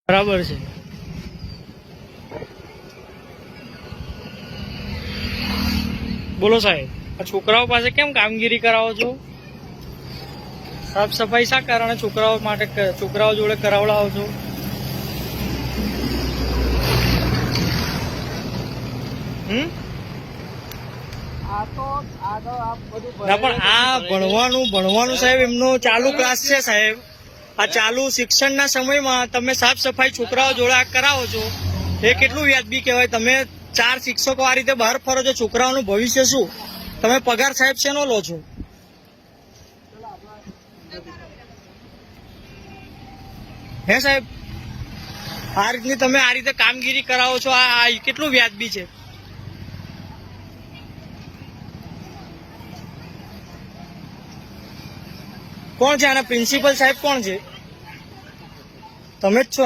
બરાબર છે. બોલો સાહેબ, આ છોકરાઓ પાસે કેમ કામગીરી કરાવો છો? સાફ સફાઈ શા કારણે છોકરાઓ માટે છોકરાઓ જોડે કરાવડાવો છો? ના પણ આ ભણવાનું સાહેબ એમનો ચાલુ ક્લાસ છે સાહેબ. આ ચાલુ શિક્ષણના સમયમાં તમે સાફ સફાઈ છોકરાઓ જોડે આ કરાવો છો એ કેટલું વ્યાજબી કહેવાય? તમે 4 શિક્ષકો આ રીતે બહાર ફરો છો, છોકરાઓનું ભવિષ્ય શું? તમે પગાર સાહેબ શેનો લો છો? હે સાહેબ, આ રીતની તમે આ રીતે કામગીરી કરાવો છો, આ કેટલું વ્યાજબી છે? કોણ છે આના પ્રિન્સિપલ સાહેબ? કોણ છે? તમે જ છો.